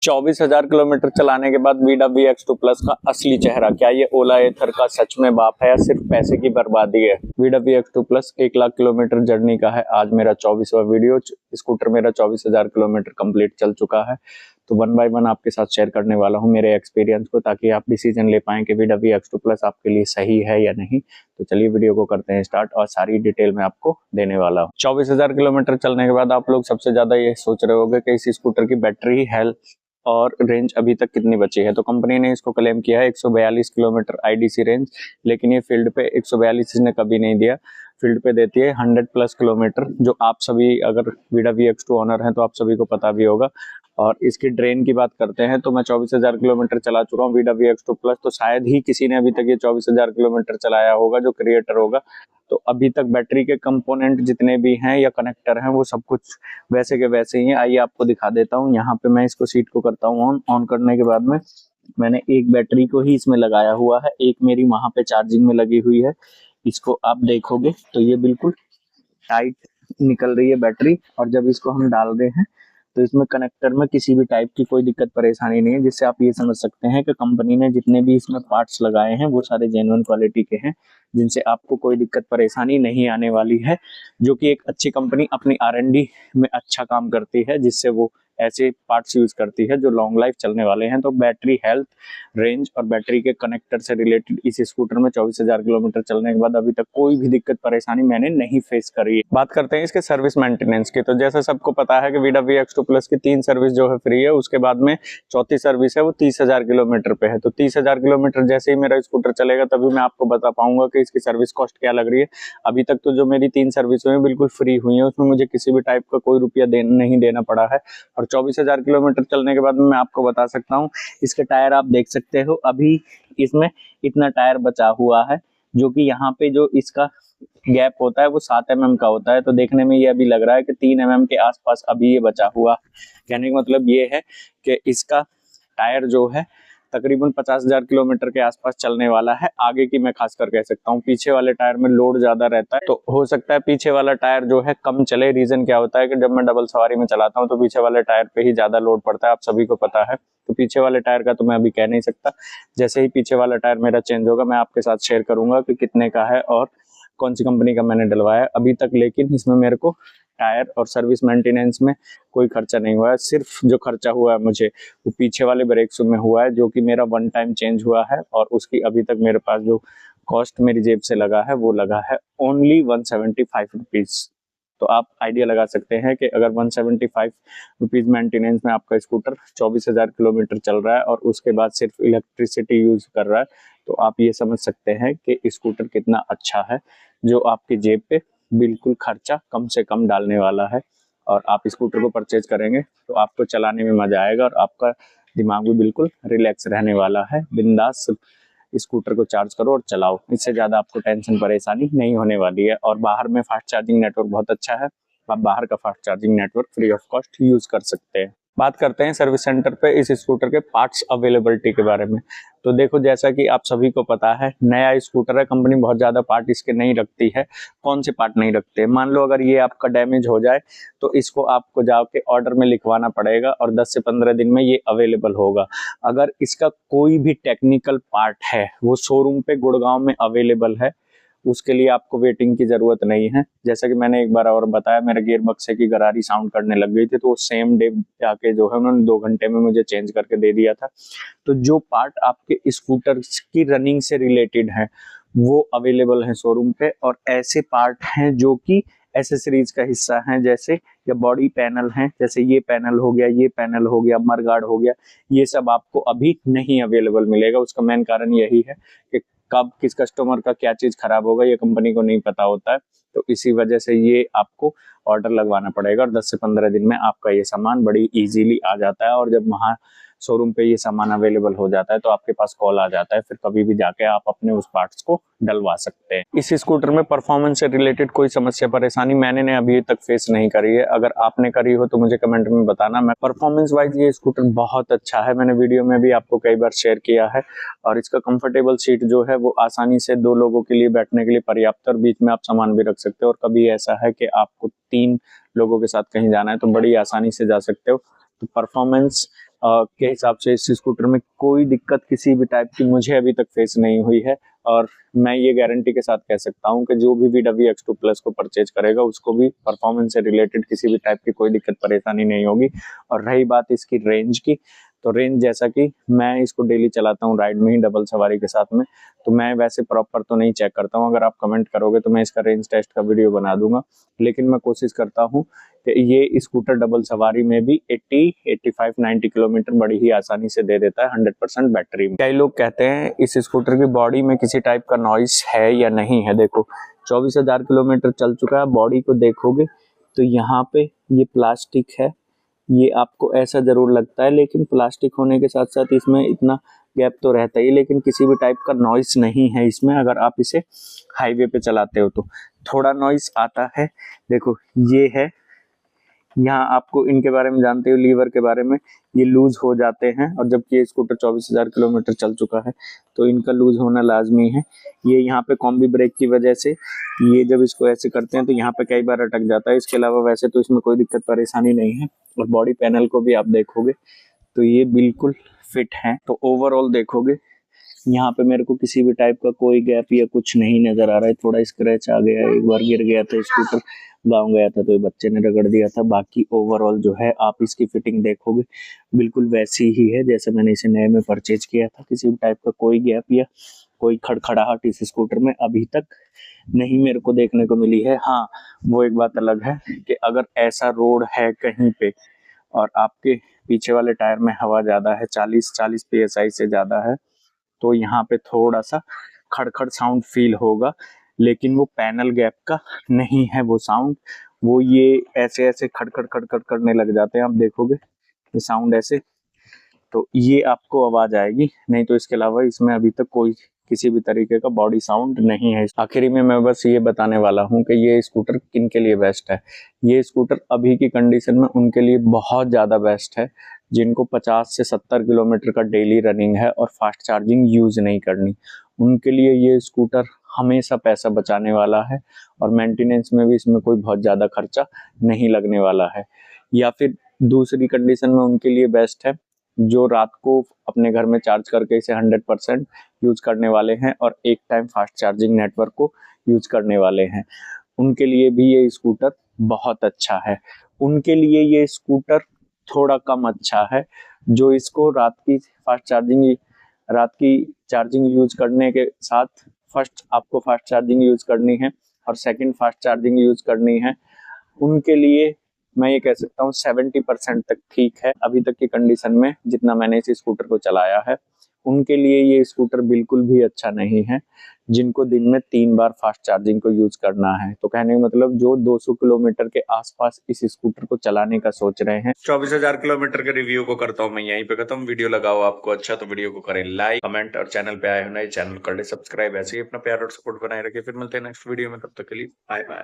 24,000 kilometre चलाने के बाद VW X2 प्लस का असली चेहरा, क्या ये ओला एथर का सच में बाप है या सिर्फ पैसे की बर्बादी है। VW X2 plus 1 lakh kilometre journey का है आज मेरा 24वां वीडियो। स्कूटर मेरा 24,000 किलोमीटर कंप्लीट चल चुका है, तो 1 बाय 1 आपके साथ शेयर करने वाला हूं मेरे एक्सपीरियंस को, ताकि आप डिसीजन ले पाएं कि VW X2 प्लस आपके लिए सही है या नहीं। तो चलिए वीडियो को करते हैं स्टार्ट और सारी डिटेल में आपको देने वाला हूँ। 24,000 किलोमीटर चलने के बाद आप लोग सबसे ज्यादा ये सोच रहे होंगे कि इस स्कूटर की बैटरी हेल्थ और रेंज अभी तक कितनी बची है। तो कंपनी ने इसको क्लेम किया है 142 किलोमीटर आईडीसी रेंज, लेकिन ये फील्ड पे 142 इसने कभी नहीं दिया। फील्ड पे देती है 100 प्लस किलोमीटर, जो आप सभी अगर VW X2 ओनर हैं तो आप सभी को पता भी होगा। और इसकी ड्रेन की बात करते हैं तो मैं 24,000 किलोमीटर चला चुका हूँ VW X2 प्लस, तो शायद ही किसी ने अभी तक ये 24,000 किलोमीटर चलाया होगा जो क्रिएटर होगा। तो अभी तक बैटरी के कंपोनेंट जितने भी हैं या कनेक्टर हैं वो सब कुछ वैसे के वैसे ही हैं। आइए आपको दिखा देता हूँ। यहाँ पे मैं इसको सीट को करता हूँ ऑन करने के बाद में मैंने एक बैटरी को ही इसमें लगाया हुआ है, एक मेरी वहां पे चार्जिंग में लगी हुई है। इसको आप देखोगे तो ये बिल्कुल टाइट निकल रही है बैटरी, और जब इसको हम डाल रहे हैं तो इसमें कनेक्टर में किसी भी टाइप की कोई दिक्कत परेशानी नहीं है, जिससे आप ये समझ सकते हैं कि कंपनी ने जितने भी इसमें पार्ट्स लगाए हैं वो सारे जेन्युइन क्वालिटी के हैं, जिनसे आपको कोई दिक्कत परेशानी नहीं आने वाली है। जो कि एक अच्छी कंपनी अपनी R&D में अच्छा काम करती है, जिससे वो ऐसे पार्ट्स यूज करती है जो लॉन्ग लाइफ चलने वाले हैं। तो बैटरी हेल्थ, रेंज और बैटरी के कनेक्टर से रिलेटेड इस स्कूटर में 24,000 किलोमीटर चलने के बाद अभी तक कोई भी दिक्कत परेशानी मैंने नहीं फेस करी है। बात करते हैं इसके सर्विस मेंटेनेंस की। तो जैसा सबको पता है कि VW X2 प्लस की 3 सर्विस जो है फ्री है, उसके बाद में चौथी सर्विस है वो 30,000 किलोमीटर पे है। तो 30,000 किलोमीटर जैसे ही मेरा स्कूटर चलेगा तभी मैं आपको बता पाऊंगा कि इसकी सर्विस कॉस्ट क्या लग रही है। अभी तक तो जो मेरी 3 सर्विस हुई है बिल्कुल फ्री हुई है, उसमें मुझे किसी भी टाइप का कोई रुपया नहीं देना पड़ा है। और 24,000 किलोमीटर चलने के बाद मैं आपको बता सकता हूँ, इसके टायर आप देख सकते हो अभी इसमें इतना टायर बचा हुआ है, जो कि यहाँ पे जो इसका गैप होता है वो 7 mm का होता है। तो देखने में ये अभी लग रहा है कि 3 mm के आसपास अभी ये बचा हुआ। कहने का मतलब ये है कि इसका टायर जो है तकरीबन 50,000 किलोमीटर के आसपास चलने वाला है। आगे की मैं खासकर कह सकता हूँ, पीछे वाले टायर में लोड ज्यादा रहता है, तो हो सकता है पीछे वाला टायर जो है कम चले। रीजन क्या होता है कि जब मैं डबल सवारी में चलाता हूँ तो पीछे वाले टायर पे ही ज्यादा लोड पड़ता है, आप सभी को पता है। तो पीछे वाले टायर का तो मैं अभी कह नहीं सकता। जैसे ही पीछे वाला टायर मेरा चेंज होगा मैं आपके साथ शेयर करूंगा कि कितने का है और कौन सी कंपनी का मैंने डलवाया अभी तक। लेकिन इसमें मेरे को टायर और सर्विस मेंटेनेंस में कोई खर्चा नहीं हुआ है। सिर्फ जो खर्चा हुआ है मुझे वो पीछे वाले ब्रेक शू में हुआ है, जो कि मेरा 1 टाइम चेंज हुआ है, और उसकी अभी तक मेरे पास जो कॉस्ट मेरी जेब से लगा है वो लगा है ओनली 175 रुपीज। तो आप आइडिया लगा सकते हैं कि अगर 175 रुपीज मेंटेनेंस में आपका स्कूटर 24,000 किलोमीटर चल रहा है और उसके बाद सिर्फ इलेक्ट्रिसिटी यूज कर रहा है, तो आप ये समझ सकते हैं कि स्कूटर कितना अच्छा है, जो आपकी जेब पे बिल्कुल खर्चा कम से कम डालने वाला है। और आप स्कूटर को परचेज करेंगे तो आपको चलाने में मजा आएगा और आपका दिमाग भी बिल्कुल रिलैक्स रहने वाला है। बिंदास स्कूटर को चार्ज करो और चलाओ, इससे ज्यादा आपको टेंशन परेशानी नहीं होने वाली है। और बाहर में फास्ट चार्जिंग नेटवर्क बहुत अच्छा है, आप बाहर का fast charging network free of cost use कर सकते हैं। बात करते हैं सर्विस सेंटर पे इस स्कूटर के पार्ट्स अवेलेबिलिटी के बारे में। तो देखो, जैसा कि आप सभी को पता है नया स्कूटर है, कंपनी बहुत ज्यादा पार्ट इसके नहीं रखती है। कौन से पार्ट नहीं रखते? मान लो अगर ये आपका डैमेज हो जाए तो इसको आपको जाके ऑर्डर में लिखवाना पड़ेगा और 10 से 15 दिन में ये अवेलेबल होगा। अगर इसका कोई भी टेक्निकल पार्ट है वो शोरूम पे गुड़गांव में अवेलेबल है, उसके लिए आपको वेटिंग की जरूरत नहीं है। जैसा कि मैंने एक बार और बताया, मेरे गियर बक्से की गरारी साउंड करने लग गई थी, तो वो सेम डे जाके जो है उन्होंने 2 घंटे में मुझे चेंज करके दे दिया था। तो जो पार्ट आपके स्कूटर की रनिंग से रिलेटेड है वो अवेलेबल है शोरूम पे, और ऐसे पार्ट हैं जो कि एसेसरीज का हिस्सा है, जैसे या बॉडी पैनल है, जैसे ये पैनल हो गया, ये पैनल हो गया, मडगार्ड हो गया, ये सब आपको अभी नहीं अवेलेबल मिलेगा। उसका मेन कारण यही है कि कब किस कस्टमर का क्या चीज खराब होगा ये कंपनी को नहीं पता होता है। तो इसी वजह से ये आपको ऑर्डर लगवाना पड़ेगा और 10 से 15 दिन में आपका ये सामान बड़ी इजीली आ जाता है। और जब वहां शोरूम पे ये सामान अवेलेबल हो जाता है तो आपके पास कॉल आ जाता है, फिर कभी भी जाके आप अपने उस पार्ट्स को डलवा सकते हैं। इस स्कूटर में परफॉर्मेंस से रिलेटेड कोई समस्या परेशानी मैंने अभी तक फेस नहीं करी है। अगर आपने करी हो तो मुझे कमेंट में बताना। मैं परफॉर्मेंस वाइज ये स्कूटर बहुत अच्छा है, मैंने वीडियो में भी आपको कई बार शेयर किया है। और इसका कंफर्टेबल सीट जो है वो आसानी से 2 लोगों के लिए बैठने के लिए पर्याप्त, और बीच में आप सामान भी रख सकते हो। और कभी ऐसा है कि आपको 3 लोगों के साथ कहीं जाना है तो बड़ी आसानी से जा सकते हो। तो परफॉर्मेंस के हिसाब से इस स्कूटर में कोई दिक्कत किसी भी टाइप की मुझे अभी तक फेस नहीं हुई है। और मैं ये गारंटी के साथ कह सकता हूँ कि जो भी VW X2 Plus को परचेज करेगा उसको भी परफॉर्मेंस से रिलेटेड किसी भी टाइप की कोई दिक्कत परेशानी नहीं होगी। और रही बात इसकी रेंज की, तो रेंज जैसा कि मैं इसको डेली चलाता हूँ राइड में ही डबल सवारी के साथ में, तो मैं वैसे प्रॉपर तो नहीं चेक करता हूँ। अगर आप कमेंट करोगे तो मैं इसका रेंज टेस्ट का वीडियो बना दूंगा, लेकिन मैं कोशिश करता हूँ कि ये स्कूटर डबल सवारी में भी 80, 85, 90 किलोमीटर बड़ी ही आसानी से दे देता है 100% बैटरी में। कई लोग कहते हैं इस स्कूटर की बॉडी में किसी टाइप का नॉइस है या नहीं है। देखो 24,000 किलोमीटर चल चुका है। बॉडी को देखोगे तो यहाँ पे ये प्लास्टिक है, ये आपको ऐसा जरूर लगता है, लेकिन प्लास्टिक होने के साथ साथ इसमें इतना गैप तो रहता ही, लेकिन किसी भी टाइप का नॉइस नहीं है इसमें। अगर आप इसे हाईवे पे चलाते हो तो थोड़ा नॉइस आता है। देखो ये है, यहाँ आपको इनके बारे में जानते हो, लीवर के बारे में, ये लूज हो जाते हैं। और जबकि ये स्कूटर 24,000 किलोमीटर चल चुका है तो इनका लूज होना लाजमी है। ये यहाँ पे कॉम्बी ब्रेक की वजह से ये जब इसको ऐसे करते हैं तो यहाँ पे कई बार अटक जाता है। इसके अलावा वैसे तो इसमें कोई दिक्कत परेशानी नहीं है। और बॉडी पैनल को भी आप देखोगे तो ये बिल्कुल फिट है। तो ओवरऑल देखोगे यहाँ पे मेरे को किसी भी टाइप का कोई गैप या कुछ नहीं नजर आ रहा है। थोड़ा स्क्रैच आ गया है, एक बार गिर गया था स्कूटर, गाँव गया था तो ये बच्चे ने रगड़ दिया था। बाकी ओवरऑल जो है आप इसकी फिटिंग देखोगे बिल्कुल वैसी ही है जैसे मैंने इसे नए में परचेज किया था। किसी भी टाइप का कोई गैप या कोई खड़खड़ाहट इस स्कूटर में अभी तक नहीं मेरे को देखने को मिली है। हाँ, वो एक बात अलग है कि अगर ऐसा रोड है कहीं पे और आपके पीछे वाले टायर में हवा ज्यादा है, 40 PSI से ज्यादा है, तो यहाँ पे थोड़ा सा खड़खड़ साउंड फील होगा, लेकिन वो पैनल गैप का नहीं है वो साउंड। वो ये ऐसे ऐसे खड़खड़ खड़खड़ करने लग जाते हैं, आप देखोगे ये साउंड ऐसे, तो ये आपको आवाज आएगी। नहीं तो इसके अलावा इसमें अभी तक कोई किसी भी तरीके का बॉडी साउंड नहीं है। आखिरी में मैं बस ये बताने वाला हूँ कि ये स्कूटर किन के लिए बेस्ट है। ये स्कूटर अभी की कंडीशन में उनके लिए बहुत ज़्यादा बेस्ट है जिनको 50 से 70 किलोमीटर का डेली रनिंग है और फास्ट चार्जिंग यूज नहीं करनी। उनके लिए ये स्कूटर हमेशा पैसा बचाने वाला है और मेंटेनेंस में भी इसमें कोई बहुत ज़्यादा खर्चा नहीं लगने वाला है। या फिर दूसरी कंडीशन में उनके लिए बेस्ट है जो रात को अपने घर में चार्ज करके इसे 100% यूज करने वाले हैं और एक टाइम फास्ट चार्जिंग नेटवर्क को यूज करने वाले हैं। उनके लिए भी ये स्कूटर बहुत अच्छा है। उनके लिए ये स्कूटर थोड़ा कम अच्छा है जो इसको रात की चार्जिंग यूज करने के साथ फर्स्ट आपको फास्ट चार्जिंग यूज करनी है और सेकंड फास्ट चार्जिंग यूज करनी है। उनके लिए मैं ये कह सकता हूँ 70% तक ठीक है अभी तक की कंडीशन में जितना मैंने इस स्कूटर को चलाया है। उनके लिए ये स्कूटर बिल्कुल भी अच्छा नहीं है जिनको दिन में 3 बार फास्ट चार्जिंग को यूज करना है। तो कहने का मतलब जो 200 किलोमीटर के आसपास इस स्कूटर को चलाने का सोच रहे हैं। 24,000 किलोमीटर के रिव्यू को करता हूँ मैं यहीं पे खत्म। वीडियो लगाओ आपको अच्छा तो वीडियो को करें लाइक, कमेंट और चैनल पे आए हो नए चैनल कर ले सब्सक्राइब। ऐसे ही अपना प्यार और सपोर्ट बनाए रखे। फिर मिलते हैं नेक्स्ट वीडियो में, तब तक के लिए बाय बाय।